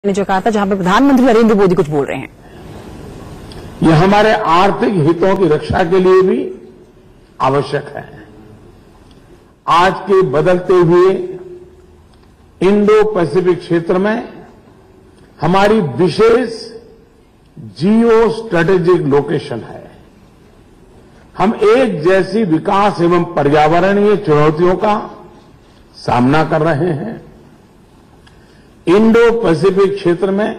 ने जो कहा था, जहां पर प्रधानमंत्री नरेंद्र मोदी कुछ बोल रहे हैं। यह हमारे आर्थिक हितों की रक्षा के लिए भी आवश्यक है। आज के बदलते हुए इंडो पैसिफिक क्षेत्र में हमारी विशेष जियो स्ट्रेटेजिक लोकेशन है। हम एक जैसी विकास एवं पर्यावरणीय चुनौतियों का सामना कर रहे हैं। इंडो पैसिफिक क्षेत्र में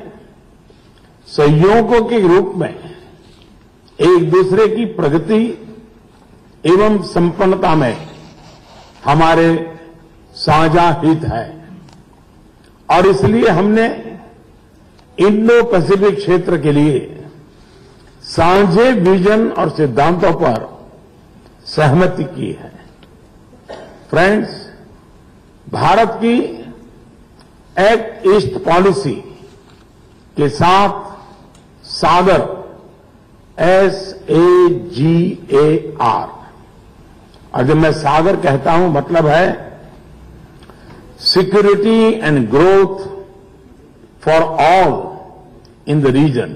सहयोगों के रूप में एक दूसरे की प्रगति एवं संपन्नता में हमारे साझा हित है और इसलिए हमने इंडो पैसिफिक क्षेत्र के लिए साझे विजन और सिद्धांतों पर सहमति की है। फ्रेंड्स, भारत की एक्ट ईस्ट पॉलिसी के साथ सागर SAGAR, और जब मैं सागर कहता हूं मतलब है security and growth for all in the region.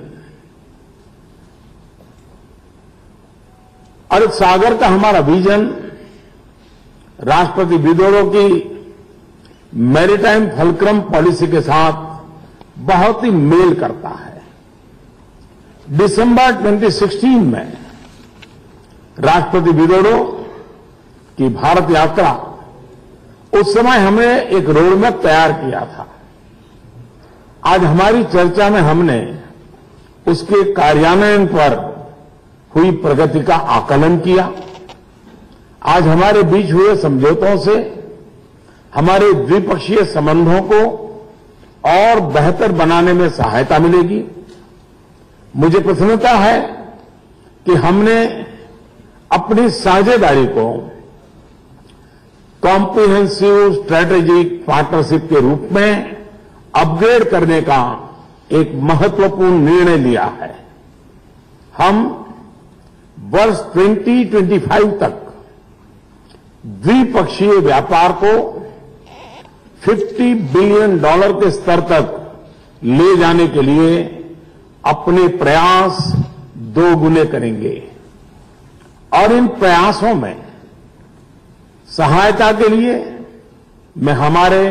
और सागर का हमारा विजन राष्ट्रपति विदोरो की मैरीटाइम फुलक्रम पॉलिसी के साथ बहुत ही मेल करता है। दिसंबर 2016 में राष्ट्रपति विदोरो की भारत यात्रा, उस समय हमने एक रोडमैप तैयार किया था। आज हमारी चर्चा में हमने उसके कार्यान्वयन पर हुई प्रगति का आकलन किया। आज हमारे बीच हुए समझौतों से हमारे द्विपक्षीय संबंधों को और बेहतर बनाने में सहायता मिलेगी। मुझे प्रसन्नता है कि हमने अपनी साझेदारी को कॉम्प्रिहेंसिव स्ट्रेटेजिक पार्टनरशिप के रूप में अपग्रेड करने का एक महत्वपूर्ण निर्णय लिया है। हम वर्ष 2025 तक द्विपक्षीय व्यापार को $50 बिलियन के स्तर तक ले जाने के लिए अपने प्रयास दोगुने करेंगे और इन प्रयासों में सहायता के लिए मैं हमारे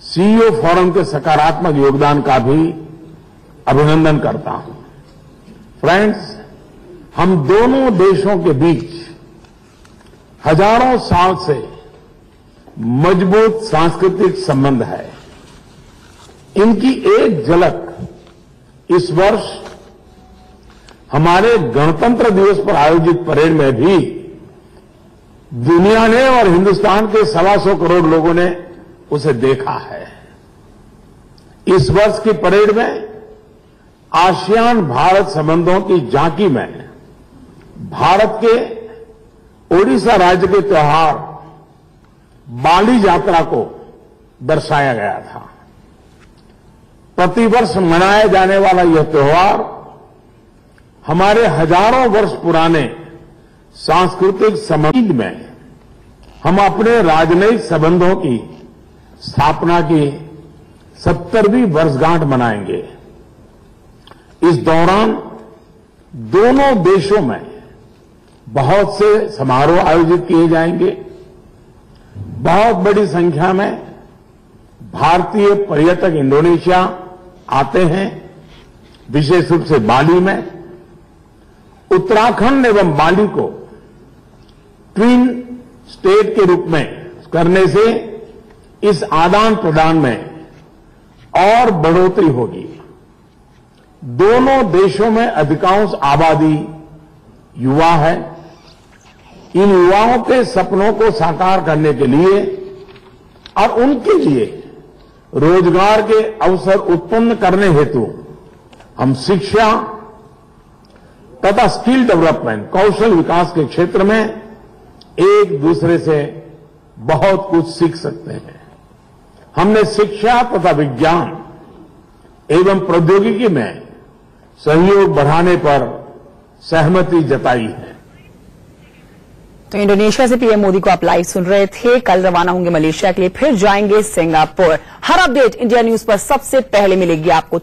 CEO फोरम के सकारात्मक योगदान का भी अभिनंदन करता हूं। फ्रेंड्स, हम दोनों देशों के बीच हजारों साल से मजबूत सांस्कृतिक संबंध है। इनकी एक झलक इस वर्ष हमारे गणतंत्र दिवस पर आयोजित परेड में भी दुनिया ने और हिंदुस्तान के 125 करोड़ लोगों ने उसे देखा है। इस वर्ष की परेड में आसियान भारत संबंधों की झांकी में भारत के ओडिशा राज्य के त्योहार बाली यात्रा को दर्शाया गया था। प्रतिवर्ष मनाया जाने वाला यह त्योहार हमारे हजारों वर्ष पुराने सांस्कृतिक संबंध में हम अपने राजनयिक संबंधों की स्थापना की 70वीं वर्षगांठ मनाएंगे। इस दौरान दोनों देशों में बहुत से समारोह आयोजित किए जाएंगे। बहुत बड़ी संख्या में भारतीय पर्यटक इंडोनेशिया आते हैं, विशेष रूप से बाली में। उत्तराखंड एवं बाली को ट्विन स्टेट के रूप में करने से इस आदान प्रदान में और बढ़ोतरी होगी। दोनों देशों में अधिकांश आबादी युवा है। इन युवाओं के सपनों को साकार करने के लिए और उनके लिए रोजगार के अवसर उत्पन्न करने हेतु हम शिक्षा तथा स्किल डेवलपमेंट, कौशल विकास के क्षेत्र में एक दूसरे से बहुत कुछ सीख सकते हैं। हमने शिक्षा तथा विज्ञान एवं प्रौद्योगिकी में सहयोग बढ़ाने पर सहमति जताई है। तो इंडोनेशिया से पीएम मोदी को आप लाइव सुन रहे थे। कल रवाना होंगे मलेशिया के लिए, फिर जाएंगे सिंगापुर। हर अपडेट इंडिया न्यूज पर सबसे पहले मिलेगी आपको।